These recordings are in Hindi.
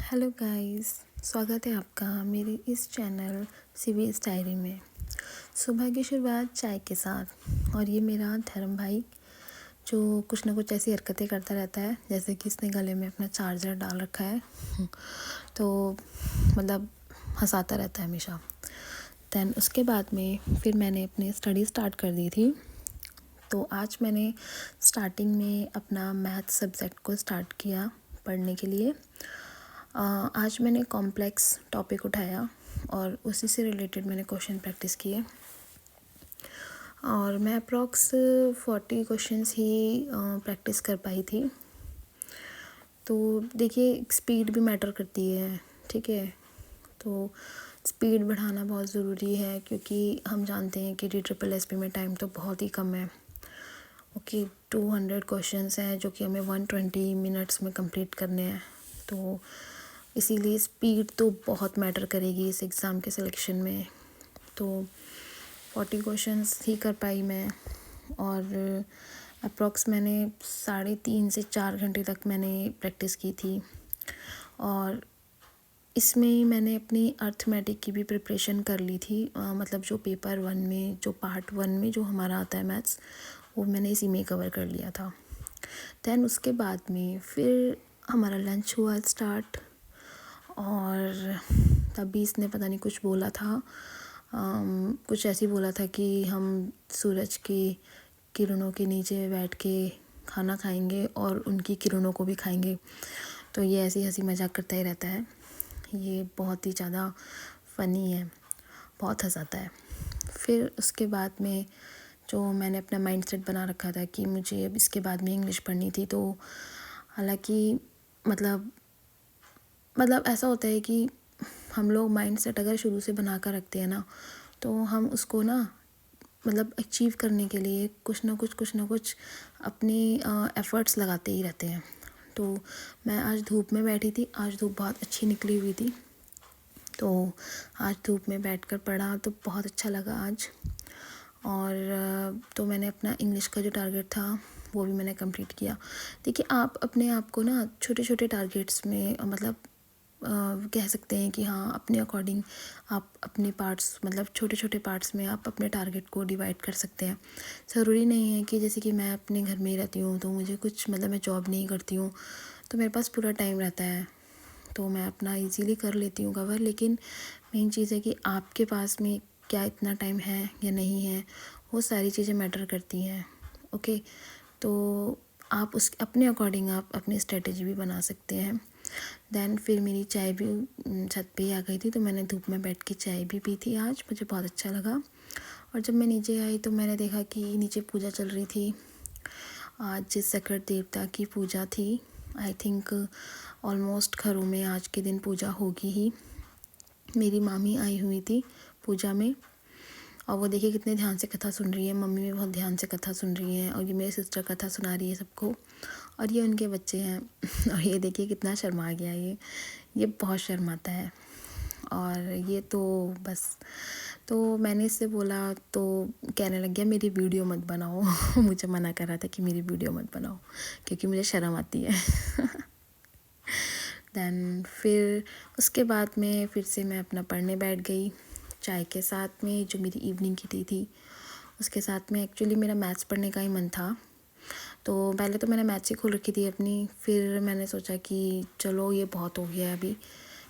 हेलो गाइस, स्वागत है आपका मेरे इस चैनल सीबीएस डायरी में। सुबह की शुरुआत चाय के साथ। और ये मेरा धर्म भाई जो कुछ ना कुछ ऐसी हरकतें करता रहता है, जैसे कि इसने गले में अपना चार्जर डाल रखा है तो मतलब हंसाता रहता है हमेशा। दैन उसके बाद में फिर मैंने अपनी स्टडी स्टार्ट कर दी थी। तो आज मैंने स्टार्टिंग में अपना मैथ सब्जेक्ट को स्टार्ट किया पढ़ने के लिए। आज मैंने कॉम्प्लेक्स टॉपिक उठाया और उसी से रिलेटेड मैंने क्वेश्चन प्रैक्टिस किए और मैं अप्रॉक्स 40 क्वेश्चंस ही प्रैक्टिस कर पाई थी। तो देखिए, स्पीड भी मैटर करती है, ठीक है। तो स्पीड बढ़ाना बहुत ज़रूरी है क्योंकि हम जानते हैं कि DSSS में टाइम तो बहुत ही कम है। ओके, 200 क्वेश्चंस हैं जो कि हमें 120 मिनट्स में कंप्लीट करने हैं। तो इसीलिए स्पीड तो बहुत मैटर करेगी इस एग्ज़ाम के सिलेक्शन में। तो 40 क्वेश्चंस ही कर पाई मैं और अप्रॉक्स मैंने 3.5 से 4 घंटे तक मैंने प्रैक्टिस की थी। और इसमें मैंने अपनी अर्थमेटिक की भी प्रिपरेशन कर ली थी। मतलब जो पेपर 1 में, जो पार्ट 1 में जो हमारा आता है मैथ्स, वो मैंने इसी में कवर कर लिया था। दैन उसके बाद में फिर हमारा लंच हुआ स्टार्ट और तभी इसने पता नहीं कुछ बोला था। कुछ ऐसे बोला था कि हम सूरज की किरणों के नीचे बैठ के खाना खाएंगे और उनकी किरणों को भी खाएंगे। तो ये ऐसी हंसी मजाक करता ही रहता है। ये बहुत ही ज़्यादा फ़नी है, बहुत हंसाता है। फिर उसके बाद में जो मैंने अपना माइंडसेट बना रखा था कि मुझे अब इसके बाद में इंग्लिश पढ़नी थी। तो हालांकि मतलब ऐसा होता है कि हम लोग माइंडसेट अगर शुरू से बना कर रखते हैं ना, तो हम उसको ना मतलब अचीव करने के लिए कुछ ना कुछ अपनी एफ़र्ट्स लगाते ही रहते हैं। तो मैं आज धूप में बैठी थी, आज धूप बहुत अच्छी निकली हुई थी। तो आज धूप में बैठकर पढ़ा तो बहुत अच्छा लगा आज। और तो मैंने अपना इंग्लिश का जो टारगेट था वो भी मैंने कंप्लीट किया। देखिए, आप अपने आप को ना छोटे छोटे टारगेट्स में मतलब कह सकते हैं कि हाँ, अपने अकॉर्डिंग आप अपने पार्ट्स मतलब छोटे छोटे पार्ट्स में आप अपने टारगेट को डिवाइड कर सकते हैं। ज़रूरी नहीं है कि जैसे कि मैं अपने घर में ही रहती हूँ तो मुझे कुछ मतलब मैं जॉब नहीं करती हूँ तो मेरे पास पूरा टाइम रहता है तो मैं अपना इजीली कर लेती हूँ कवर। लेकिन मेन चीज़ है कि आपके पास में क्या इतना टाइम है या नहीं है, वो सारी चीज़ें मैटर करती हैं। ओके, तो आप उस अपने अकॉर्डिंग आप अपनी स्ट्रेटजी भी बना सकते हैं। दैन फिर मेरी चाय भी छत पे ही आ गई थी तो मैंने धूप में बैठ के चाय भी पी थी आज, मुझे बहुत अच्छा लगा। और जब मैं नीचे आई तो मैंने देखा कि नीचे पूजा चल रही थी। आज सक्र देवता की पूजा थी। आई थिंक ऑलमोस्ट घरों में आज के दिन पूजा होगी ही। मेरी मामी आई हुई थी पूजा में और वो देखिए कितने ध्यान से कथा सुन रही है। मम्मी भी बहुत ध्यान से कथा सुन रही है और ये मेरी सिस्टर कथा सुना रही है सबको और ये उनके बच्चे हैं और ये देखिए कितना शर्मा गया ये बहुत शर्माता है। और ये तो बस, तो मैंने इससे बोला तो कहने लग गया मेरी वीडियो मत बनाओ मुझे मना कर रहा था कि मेरी वीडियो मत बनाओ क्योंकि मुझे शर्म आती है दैन फिर उसके बाद में फिर से मैं अपना पढ़ने बैठ गई चाय के साथ में। जो मेरी इवनिंग की टी थी उसके साथ में एक्चुअली मेरा मैथ्स पढ़ने का ही मन था। तो पहले तो मैंने मैथ्स ही खोल रखी थी अपनी, फिर मैंने सोचा कि चलो ये बहुत हो गया है अभी,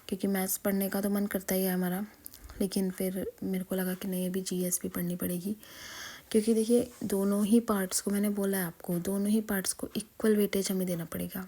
क्योंकि मैथ्स पढ़ने का तो मन करता ही है हमारा। लेकिन फिर मेरे को लगा कि नहीं, अभी जीएस भी पढ़नी पड़ेगी क्योंकि देखिए दोनों ही पार्ट्स को, मैंने बोला है आपको, दोनों ही पार्ट्स को इक्वल वेटेज हमें देना पड़ेगा।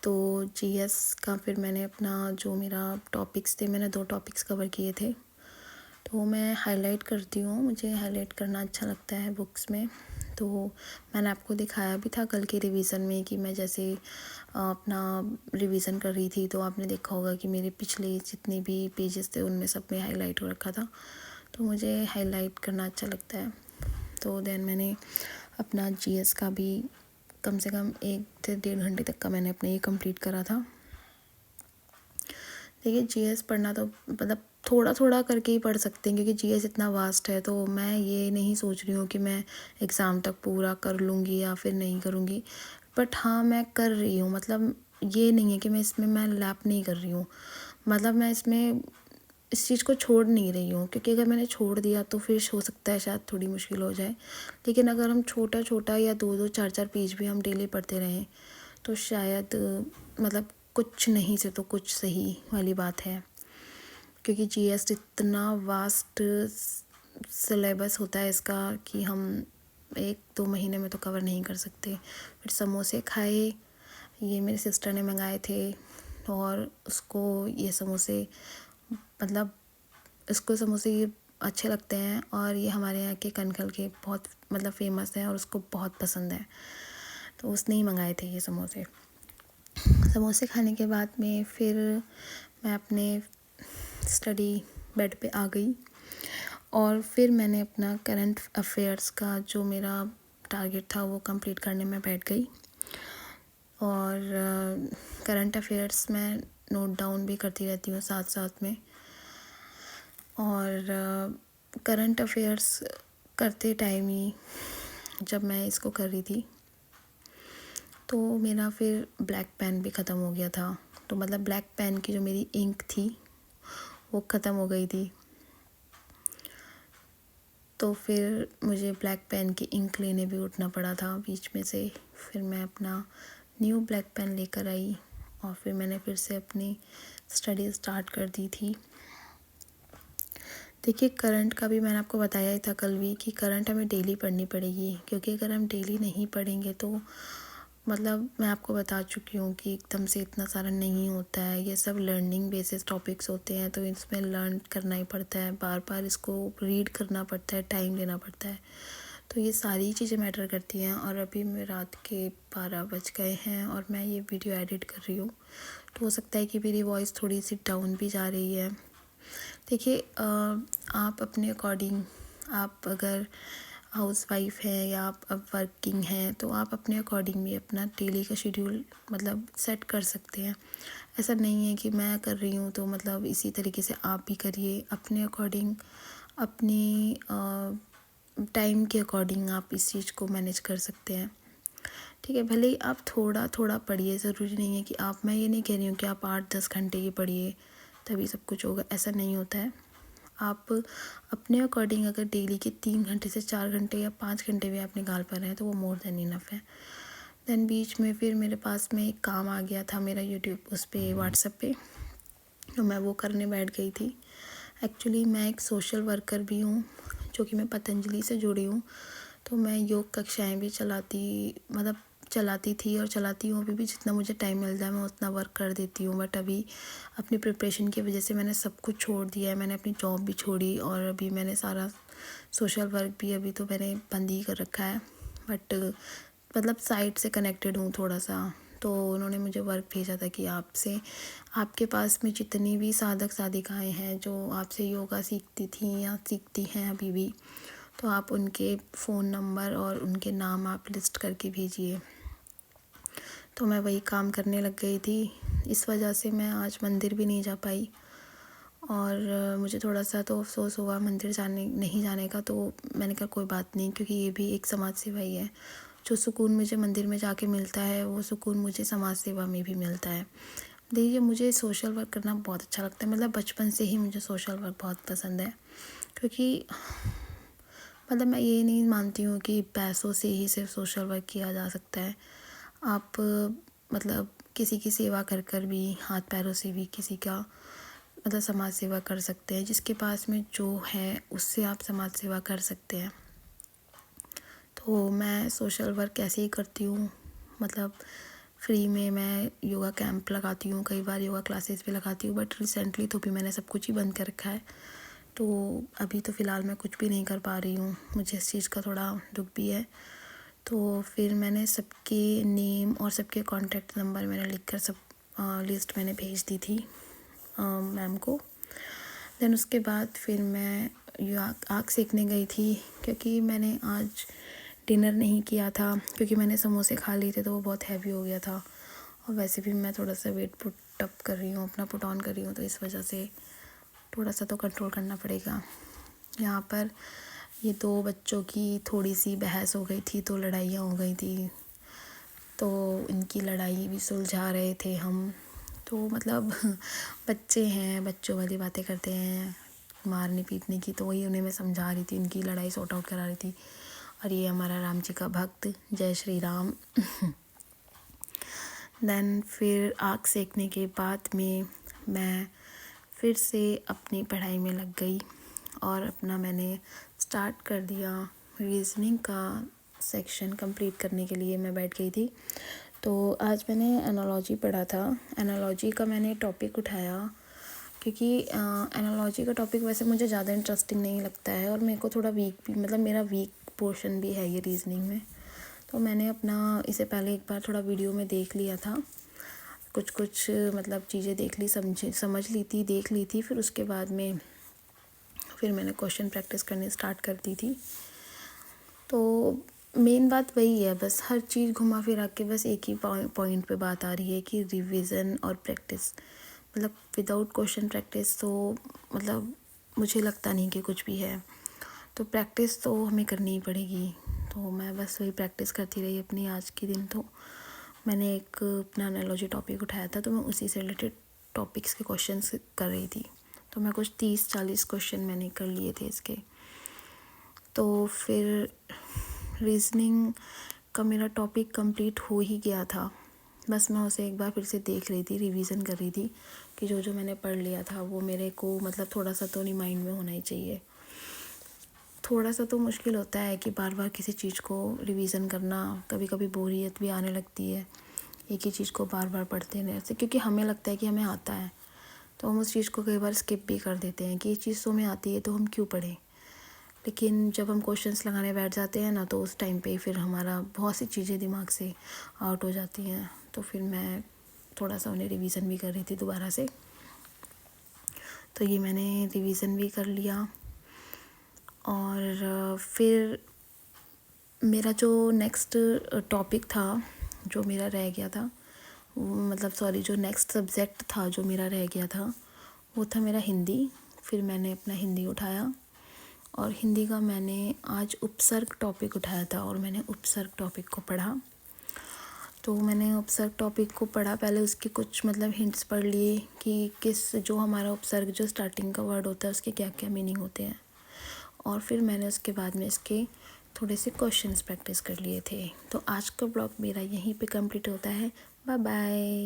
तो जीएस का फिर मैंने अपना जो मेरा टॉपिक्स थे, मैंने 2 टॉपिक्स कवर किए थे। तो मैं हाईलाइट करती हूँ, मुझे हाईलाइट करना अच्छा लगता है बुक्स में। तो मैंने आपको दिखाया भी था कल के रिवीजन में कि मैं जैसे अपना रिवीजन कर रही थी तो आपने देखा होगा कि मेरे पिछले जितने भी पेजेस थे उनमें सब में हाईलाइट हो रखा था। तो मुझे हाईलाइट करना अच्छा लगता है। तो देन मैंने अपना जीएस का भी कम से कम 1 से 1.5 घंटे तक का मैंने अपने ये कंप्लीट करा था। देखिए, जीएस पढ़ना तो मतलब थोड़ा थोड़ा करके ही पढ़ सकते हैं क्योंकि जीएस इतना वास्ट है। तो मैं ये नहीं सोच रही हूँ कि मैं एग्ज़ाम तक पूरा कर लूँगी या फिर नहीं करूँगी, बट हाँ मैं कर रही हूँ। मतलब ये नहीं है कि मैं इसमें मैं लैप नहीं कर रही हूँ, मतलब मैं इसमें इस चीज़ को छोड़ नहीं रही हूँ, क्योंकि अगर मैंने छोड़ दिया तो फिर हो सकता है शायद थोड़ी मुश्किल हो जाए। लेकिन अगर हम छोटा छोटा या 2-2 4-4 पेज भी हम डेली पढ़ते रहें तो शायद मतलब कुछ नहीं से तो कुछ सही वाली बात है, क्योंकि जीएस इतना वास्ट सिलेबस होता है इसका कि हम 1-2 महीने में तो कवर नहीं कर सकते। फिर समोसे खाए, ये मेरी सिस्टर ने मंगाए थे और उसको ये समोसे मतलब इसको समोसे ये अच्छे लगते हैं, और ये हमारे यहाँ के कनखल के बहुत मतलब फ़ेमस हैं और उसको बहुत पसंद है, तो उसने ही मंगाए थे ये समोसे। समोसे खाने के बाद में फिर मैं अपने स्टडी बेड पे आ गई और फिर मैंने अपना करंट अफेयर्स का जो मेरा टारगेट था वो कंप्लीट करने में बैठ गई। और करंट अफेयर्स मैं नोट डाउन भी करती रहती हूँ साथ साथ में। और करंट अफेयर्स करते टाइम ही जब मैं इसको कर रही थी तो मेरा फिर ब्लैक पेन भी ख़त्म हो गया था। तो मतलब ब्लैक पेन की जो मेरी इंक थी वो ख़त्म हो गई थी, तो फिर मुझे ब्लैक पेन की इंक लेने भी उठना पड़ा था बीच में से। फिर मैं अपना न्यू ब्लैक पेन लेकर आई और फिर मैंने फिर से अपनी स्टडी स्टार्ट कर दी थी। देखिए, करंट का भी मैंने आपको बताया ही था कल भी कि करंट हमें डेली पढ़नी पड़ेगी, क्योंकि अगर हम डेली नहीं पढ़ेंगे तो मतलब मैं आपको बता चुकी हूँ कि एकदम से इतना सारा नहीं होता है। ये सब लर्निंग बेसिस टॉपिक्स होते हैं, तो इसमें लर्न करना ही पड़ता है, बार बार इसको रीड करना पड़ता है, टाइम देना पड़ता है। तो ये सारी चीज़ें मैटर करती हैं। और अभी मैं रात के 12 बज गए हैं और मैं ये वीडियो एडिट कर रही हूँ, तो हो सकता है कि मेरी वॉइस थोड़ी सी डाउन भी जा रही है। देखिए, आप अपने अकॉर्डिंग, आप अगर हाउसवाइफ हैं या आप अब वर्किंग हैं तो आप अपने अकॉर्डिंग भी अपना डेली का शेड्यूल मतलब सेट कर सकते हैं। ऐसा नहीं है कि मैं कर रही हूँ तो मतलब इसी तरीके से आप भी करिए। अपने अकॉर्डिंग, अपनी टाइम के अकॉर्डिंग आप इस चीज़ को मैनेज कर सकते हैं। ठीक है, भले ही आप थोड़ा थोड़ा पढ़िए, ज़रूरी नहीं है कि आप, मैं ये नहीं कह रही हूँ कि आप 8-10 घंटे ही पढ़िए तभी सब कुछ होगा, ऐसा नहीं होता है। आप अपने अकॉर्डिंग अगर डेली के 3 घंटे से 4 घंटे या 5 घंटे भी आप निकाल पा रहे हैं तो वो मोर देन इनफ है। देन बीच में फिर मेरे पास में एक काम आ गया था मेरा यूट्यूब उस पर व्हाट्सएप पे, तो मैं वो करने बैठ गई थी। एक्चुअली मैं एक सोशल वर्कर भी हूँ, जो कि मैं पतंजलि से जुड़ी हूँ, तो मैं योग कक्षाएँ भी चलाती थी और चलाती हूँ अभी भी। जितना मुझे टाइम मिलता है मैं उतना वर्क कर देती हूँ, बट अभी अपनी प्रिपरेशन की वजह से मैंने सब कुछ छोड़ दिया है। मैंने अपनी जॉब भी छोड़ी और अभी मैंने सारा सोशल वर्क भी अभी तो मैंने बंद ही कर रखा है, बट मतलब साइट से कनेक्टेड हूँ थोड़ा सा। तो उन्होंने मुझे वर्क भेजा था कि आपके पास में जितनी भी साधक साधिकाएँ हैं जो आपसे योगा सीखती थी या सीखती हैं अभी भी, तो आप उनके फ़ोन नंबर और उनके नाम आप लिस्ट करके भेजिए। तो मैं वही काम करने लग गई थी। इस वजह से मैं आज मंदिर भी नहीं जा पाई और मुझे थोड़ा सा तो अफसोस हुआ मंदिर नहीं जाने का। तो मैंने कहा कोई बात नहीं, क्योंकि ये भी एक समाज सेवा ही है। जो सुकून मुझे मंदिर में जाके मिलता है वो सुकून मुझे समाज सेवा में भी मिलता है। देखिए, मुझे सोशल वर्क करना बहुत अच्छा लगता है, मतलब बचपन से ही मुझे सोशल वर्क बहुत पसंद है। क्योंकि मतलब मैं ये नहीं मानती हूँ कि पैसों से ही सिर्फ सोशल वर्क किया जा सकता है। आप मतलब किसी की सेवा कर कर भी, हाथ पैरों से भी किसी का मतलब समाज सेवा कर सकते हैं। जिसके पास में जो है उससे आप समाज सेवा कर सकते हैं। तो मैं सोशल वर्क ऐसे ही करती हूँ, मतलब फ्री में मैं योगा कैंप लगाती हूँ, कई बार योगा क्लासेस भी लगाती हूँ, बट रिसेंटली तो भी मैंने सब कुछ ही बंद कर रखा है। तो अभी तो फ़िलहाल मैं कुछ भी नहीं कर पा रही हूँ, मुझे इस चीज़ का थोड़ा दुख भी है। तो फिर मैंने सबके नेम और सबके कॉन्टैक्ट नंबर मैंने लिखकर सब लिस्ट मैंने भेज दी थी मैम को। देन उसके बाद फिर मैं आग सेकने गई थी, क्योंकि मैंने आज डिनर नहीं किया था, क्योंकि मैंने समोसे खा लिए थे तो वो बहुत हैवी हो गया था। और वैसे भी मैं थोड़ा सा वेट पुट अप कर रही हूँ, अपना पुट ऑन कर रही हूँ, तो इस वजह से थोड़ा सा तो कंट्रोल करना पड़ेगा। यहाँ पर ये 2 बच्चों की थोड़ी सी बहस हो गई थी, तो लड़ाइयाँ हो गई थी। तो इनकी लड़ाई भी सुलझा रहे थे हम। तो मतलब बच्चे हैं, बच्चों वाली बातें करते हैं मारने पीटने की, तो वही उन्हें मैं समझा रही थी, उनकी लड़ाई सॉर्ट आउट करा रही थी। और ये हमारा राम जी का भक्त, जय श्री राम। देन फिर आग सेकने के बाद में मैं फिर से अपनी पढ़ाई में लग गई और अपना मैंने स्टार्ट कर दिया। रीजनिंग का सेक्शन कंप्लीट करने के लिए मैं बैठ गई थी। तो आज मैंने एनालॉजी पढ़ा था। एनालॉजी का मैंने टॉपिक उठाया क्योंकि एनालॉजी का टॉपिक वैसे मुझे ज़्यादा इंटरेस्टिंग नहीं लगता है और मेरे को थोड़ा वीक भी, मतलब मेरा वीक पोर्शन भी है ये रीजनिंग में। तो मैंने अपना इसे पहले एक बार थोड़ा वीडियो में देख लिया था, कुछ मतलब चीज़ें देख ली, समझ ली थी, देख ली थी। फिर उसके बाद में फिर मैंने क्वेश्चन प्रैक्टिस करनी स्टार्ट कर दी थी। तो मेन बात वही है, बस हर चीज़ घुमा फिरा के बस एक ही पॉइंट पे बात आ रही है कि रिवीजन और प्रैक्टिस। मतलब विदाउट क्वेश्चन प्रैक्टिस तो मतलब मुझे लगता नहीं कि कुछ भी है। तो प्रैक्टिस तो हमें करनी ही पड़ेगी। तो मैं बस वही प्रैक्टिस करती रही अपनी। आज के दिन तो मैंने एक अपना एनालॉजी टॉपिक उठाया था, तो मैं उसी से रिलेटेड टॉपिक्स के क्वेश्चंस कर रही थी। तो मैं कुछ 30-40 क्वेश्चन मैंने कर लिए थे इसके। तो फिर रीजनिंग का मेरा टॉपिक कंप्लीट हो ही गया था। बस मैं उसे एक बार फिर से देख रही थी, रिवीजन कर रही थी कि जो मैंने पढ़ लिया था वो मेरे को मतलब थोड़ा सा तो नहीं माइंड में होना ही चाहिए। थोड़ा सा तो मुश्किल होता है कि बार बार किसी चीज़ को रिवीजन करना, कभी कभी बोरियत भी आने लगती है एक ही चीज़ को बार बार पढ़ते रहने से, क्योंकि हमें लगता है कि हमें आता है तो हम उस चीज़ को कई बार स्किप भी कर देते हैं कि ये चीज़ तो हमें आती है तो हम क्यों पढ़ें। लेकिन जब हम क्वेश्चंस लगाने बैठ जाते हैं ना, तो उस टाइम पे फिर हमारा बहुत सी चीज़ें दिमाग से आउट हो जाती हैं। तो फिर मैं थोड़ा सा उन्हें रिवीजन भी कर रही थी दोबारा से। तो ये मैंने रिवीजन भी कर लिया। और फिर मेरा जो नेक्स्ट टॉपिक था जो मेरा रह गया था, मतलब सॉरी, जो नेक्स्ट सब्जेक्ट था जो मेरा रह गया था वो था मेरा हिंदी। फिर मैंने अपना हिंदी उठाया और हिंदी का मैंने आज उपसर्ग टॉपिक उठाया था और मैंने उपसर्ग टॉपिक को पढ़ा। तो मैंने उपसर्ग टॉपिक को पढ़ा, पहले उसके कुछ मतलब हिंट्स पढ़ लिए कि किस जो हमारा उपसर्ग जो स्टार्टिंग का वर्ड होता है उसके क्या क्या मीनिंग होते हैं। और फिर मैंने उसके बाद में इसके थोड़े से क्वेश्चंस प्रैक्टिस कर लिए थे। तो आज का ब्लॉग मेरा यहीं पे कंप्लीट होता है। Bye bye.